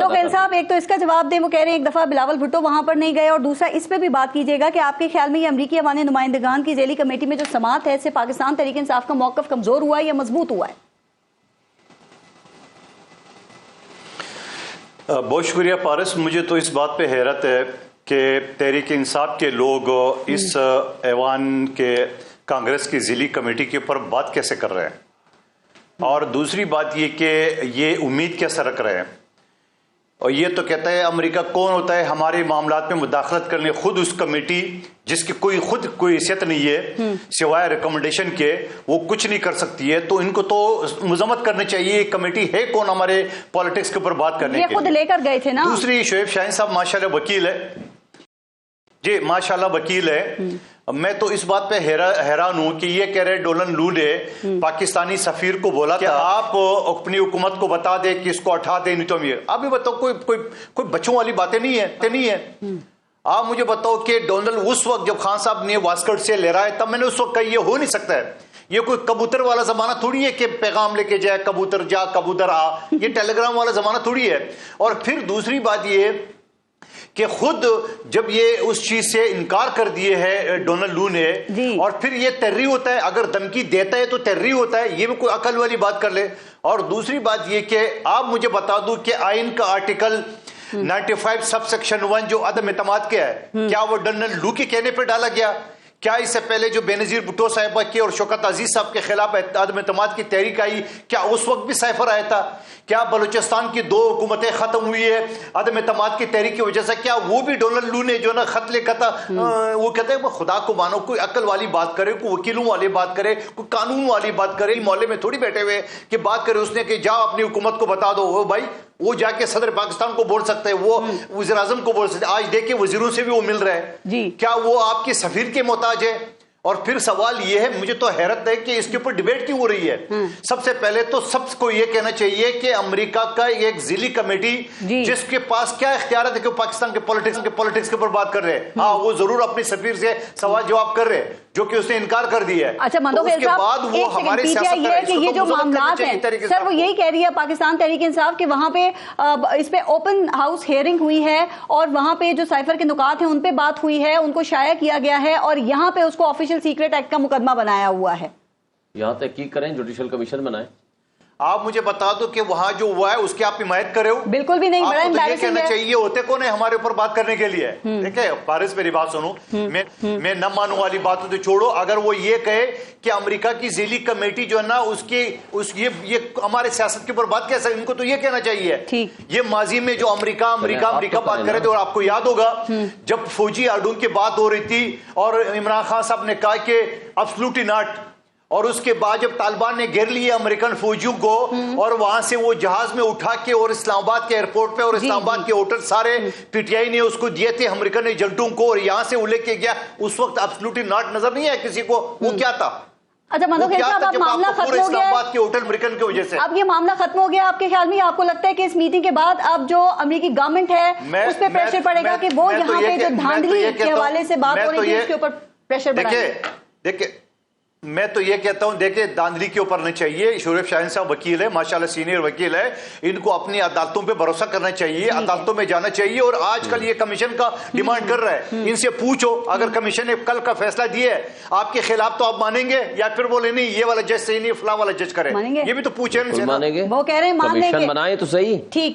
मंदोखेल साहब एक तो इसका जवाब दें, वो कह रहे हैं एक दफा बिलावल भुट्टो वहां पर नहीं गए, और दूसरा इस पे भी बात कीजिएगा कि आपके ख्याल में ये अमरीकी अवानी नुमाइंदगान की जेली कमेटी में जो समात है, इससे पाकिस्तान तहरीक इंसाफ का मौकफ कमजोर हुआ है या मजबूत हुआ है? बहुत शुक्रिया पारस। मुझे तो इस बात पे हैरत है कि तहरीक इंसाफ के लोग इस ऐवान के कांग्रेस की जिली कमेटी के ऊपर बात कैसे कर रहे हैं, और दूसरी बात ये कि ये उम्मीद कैसे रख रहे हैं। और ये तो कहता है अमेरिका कौन होता है हमारे मामलात में मुदाखलत करने, खुद उस कमेटी जिसकी कोई हैसियत नहीं है सिवाय रिकमेंडेशन के, वो कुछ नहीं कर सकती है। तो इनको तो मजम्मत करनी चाहिए, कमेटी है कौन हमारे पॉलिटिक्स के ऊपर बात करने के खुद लेकर गए थे ना। दूसरी, शोएब शाहीन साहब माशाल्लाह वकील है जी, माशाल्लाह वकील है। मैं तो इस बात पे हैरान हूं कि ये कह रहे डोलन लू ने पाकिस्तानी सफीर को बोला था आप अपनी हुकूमत को बता दे कि इसको हटा दे, नहीं तो अभी बताओ कोई बच्चों वाली बातें नहीं है। आप मुझे बताओ कि डोनाल्ड उस वक्त जब खान साहब ने वास्कट से ले रहा है तब मैंने उस वक्त कहा ये हो नहीं सकता है, ये कोई कबूतर वाला जमाना थोड़ी है कि पैगाम लेके जाए कबूतर जा कबूतर आ, ये टेलीग्राम वाला जमाना थोड़ी है। और फिर दूसरी बात ये कि खुद जब ये उस चीज से इनकार कर दिए है डोनाल्ड लू ने, और फिर ये तर्री होता है, अगर धमकी देता है तो तर्री होता है, ये भी कोई अकल वाली बात कर ले। और दूसरी बात ये कि आप मुझे बता दूं कि आइन का आर्टिकल 95 सब सेक्शन 1 जो अदम एतमाद के है, क्या वो डोनाल्ड लू के कहने पर डाला गया? क्या इससे पहले जो बेनजीर भुट्टो साहिबा के और शौकत अजीज साहब के खिलाफ अदम एतमाद की तहरीक आई, क्या उस वक्त भी साइफर आया था? क्या बलूचिस्तान की 2 हुकूमतें खत्म हुई है अदम एतमाद की तहरीक की वजह से? क्या वो भी डोनाल्ड लू ने जो ना खत लिखा था, वो कहते हैं खुदा को मानो, कोई अकल वाली बात करे, कोई वकीलों वाली बात करे, कोई कानून वाली बात करे, मोहल्ले में थोड़ी बैठे हुए कि बात करे उसने कि जाओ अपनी हुकूमत को बता दो। वो भाई वो जाके सदर पाकिस्तान को बोल सकते हैं, वो वज़ीर आज़म को बोल सकते हैं, आज देखिए वजीरों से भी वो मिल रहे हैं। क्या वो आपके सफीर के मोहताज है? और फिर सवाल ये है, मुझे तो हैरत है कि इसके ऊपर डिबेट क्यों हो रही है। सबसे पहले तो सबको ये कहना चाहिए कि अमेरिका का एक जिली कमेटी जिसके पास क्या इख्तियार है कि पाकिस्तान के पॉलिटिक्स के ऊपर बात कर रहे हैं, हाँ वो जरूर अपने सफीर से सवाल जवाब कर रहे हैं जो कि उसने इनकार कर दिया है। अच्छा मंदोखेल साहब, ये जो मामलात हैं सर, वो यही कह रही है पाकिस्तान तहरीक इंसाफ के वहां पे इस पे ओपन हाउस हियरिंग हुई है और वहां पे जो साइफर के नुकात हैं उन पे बात हुई है, उनको शाया किया गया है और यहाँ पे उसको ऑफिशियल सीक्रेट एक्ट का मुकदमा बनाया हुआ है। यहाँ तहकीक करें, जुडिशियल कमीशन बनाए। आप मुझे बता दो कि वहां जो हुआ है उसकी आप हिमायत करे हो? बिल्कुल भी नहीं। बड़ा ये कहना चाहिए होते कौन है हमारे ऊपर बात करने के लिए? देखिए फारिस मेरी बात सुनो, मैं न मानू वाली बात तो छोड़ो, अगर वो ये कहे कि अमेरिका की जिली कमेटी जो है ना ये हमारे सियासत के ऊपर बात कैसे, इनको तो ये कहना चाहिए ये माजी में जो अमेरिका बात करे थे। और आपको याद होगा जब फौजी आडून की बात हो रही थी और इमरान खान साहब ने कहा कि एब्सोल्युटली नॉट, और उसके बाद जब तालिबान ने घेर लिए अमेरिकन फौजियों को और वहां से वो जहाज में उठा के और इस्लामाबाद के एयरपोर्ट पे और इस्लामाबाद के होटल सारे पीटीआई ने उसको दिए थे अमेरिकन एजेंटों को, और यहां से वो लेके गया, उस वक्त एब्सोल्युटली नॉट नजर नहीं है किसी को, वो क्या था? अच्छा मंदोखेल साहब, अब मामला खत्म हो गया के होटल अमेरिकन की वजह से, अब ये मामला खत्म हो गया आपके ख्याल में? आपको लगता है कि इस मीटिंग के बाद अब जो अमेरिकी गवर्नमेंट है उस पर प्रेशर पड़ेगा कि वो यहाँ पे जो धांधली के हवाले से बात हो रही थी उसके ऊपर प्रेशर बढ़ाए? देखिए मैं तो ये कहता हूं, देखिए दांधली के ऊपर नहीं चाहिए। शोएब शाहीन साहब वकील है, माशाल्लाह सीनियर वकील है, इनको अपनी अदालतों पे भरोसा करना चाहिए, अदालतों में जाना चाहिए। और आजकल ये कमीशन का डिमांड कर रहा है, इनसे पूछो अगर कमीशन ने कल का फैसला दिया है आपके खिलाफ तो आप मानेंगे या फिर बोले नहीं ये वाला जज सही नहीं फला वाला जज करे? ये भी तो पूछे, मानेंगे। वो कह रहे हैं मान लेंगे, बनाए तो सही। ठीक।